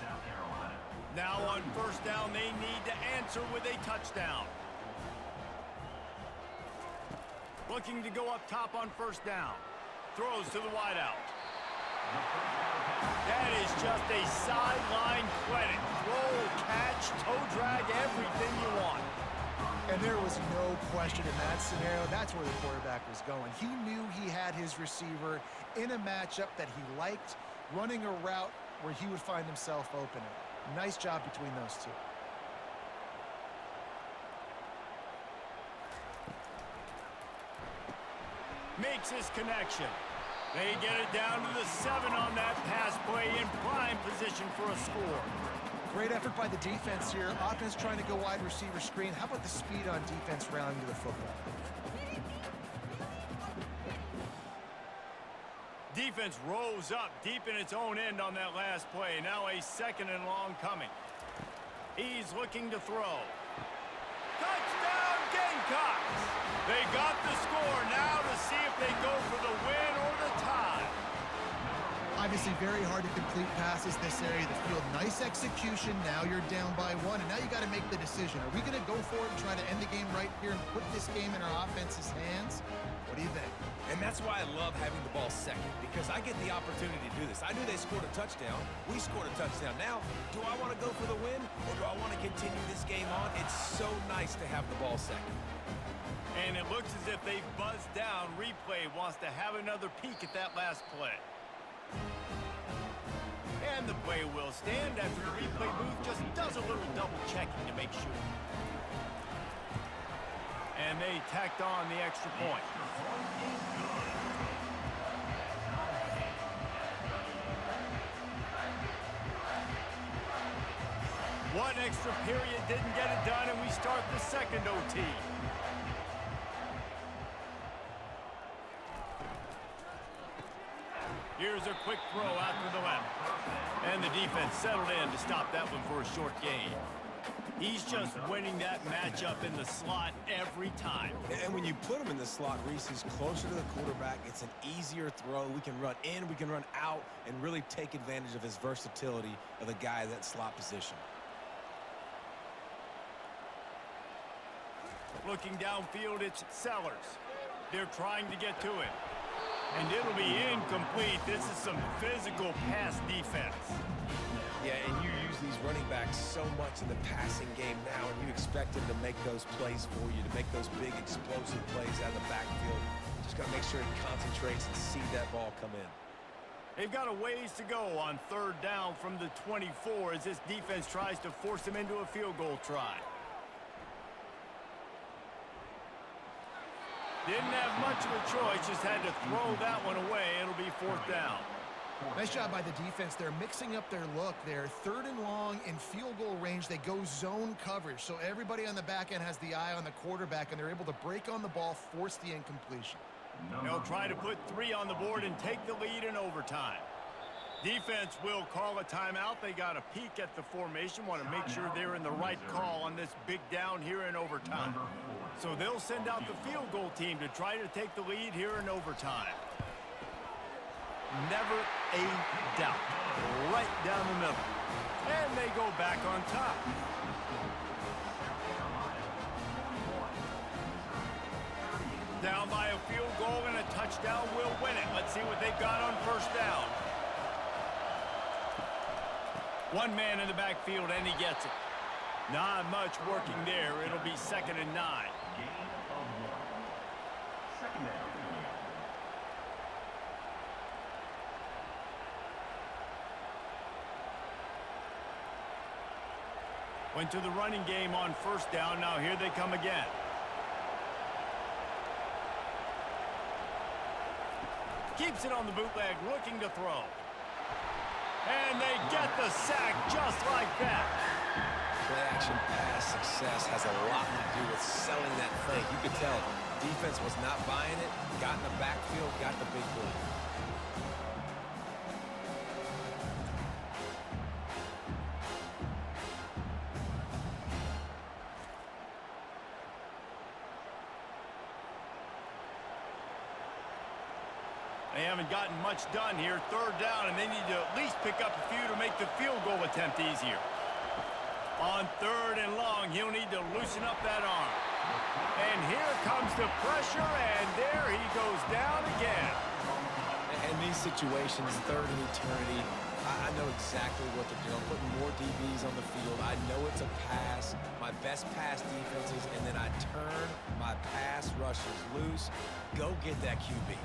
South Carolina. Now on first down, they need to answer with a touchdown. Looking to go up top on first down. Throws to the wideout. That is just a sideline credit. Throw, catch, toe drag, everything you want. And there was no question in that scenario. That's where the quarterback was going. He knew he had his receiver in a matchup that he liked, running a route where he would find himself open. Nice job between those two. Makes his connection. They get it down to the 7 on that pass play in prime position for a score. Great effort by the defense here. Offense trying to go wide receiver screen. How about the speed on defense rounding to the football? Defense rose up deep in its own end on that last play. Now a 2nd and long coming. He's looking to throw. Touchdown, Gamecocks! They got the score now to see if they go for the win or the tie. Obviously very hard to complete passes this area of the field. Nice execution. Now you're down by 1, and now you got to make the decision. Are we going to go for it and try to end the game right here and put this game in our offense's hands? What do you think? And that's why I love having the ball second, because I get the opportunity to do this. I knew they scored a touchdown. We scored a touchdown. Now, do I want to go for the win, or do I want to continue this game on? It's so nice to have the ball second. And it looks as if they've buzzed down. Replay wants to have another peek at that last play. And the play will stand after the replay booth just does a little double checking to make sure. And they tacked on the extra point. One extra period didn't get it done, and we start the 2nd OT. Here's a quick throw out to the left. And the defense settled in to stop that one for a short gain. He's just winning that matchup in the slot every time. And when you put him in the slot, Reese, he's closer to the quarterback. It's an easier throw. We can run in, we can run out, and really take advantage of his versatility of the guy in that slot position. Looking downfield, it's Sellers. They're trying to get to it. And it'll be incomplete. This is some physical pass defense. Yeah, and you use these running backs so much in the passing game now, and you expect them to make those plays for you, to make those big explosive plays out of the backfield. Just got to make sure he concentrates and see that ball come in. They've got a ways to go on 3rd down from the 24 as this defense tries to force them into a field goal try. Didn't have much of a choice, just had to throw that one away. It'll be 4th down. Nice job by the defense. They're mixing up their look there. 3rd and long in field goal range. They go zone coverage. So everybody on the back end has the eye on the quarterback, and they're able to break on the ball, force the incompletion. They'll try to put 3 on the board and take the lead in overtime. Defense will call a timeout. They got a peek at the formation, want to make sure they're in the right call on this big down here in overtime. So they'll send out the field goal team to try to take the lead here in overtime. Never a doubt. Right down the middle. And they go back on top. Down by a field goal and a touchdown will win it. Let's see what they've got on first down. One man in the backfield, and he gets it. Not much working there. It'll be 2nd and 9. Gain of 1. Second down. Went to the running game on first down. Now here they come again. Keeps it on the bootleg, looking to throw. And they get the sack just like that. Play action pass success has a lot to do with selling that fake. You could tell defense was not buying it, got in the backfield, got the big play. They haven't gotten much done here. 3rd down, and they need to at least pick up a few to make the field goal attempt easier. On 3rd and long, he'll need to loosen up that arm. And here comes the pressure, and there he goes down again. In these situations, 3rd and eternity, I know exactly what to do. I'm putting more DBs on the field. I know it's a pass, my best pass defenses, and then I turn my pass rushers loose. Go get that QB.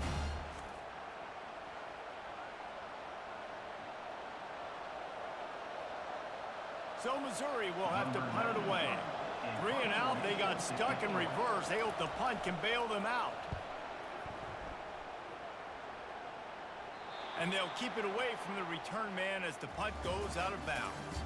So Missouri will have to punt it away. 3 and out, they got stuck in reverse. They hope the punt can bail them out. And they'll keep it away from the return man as the punt goes out of bounds.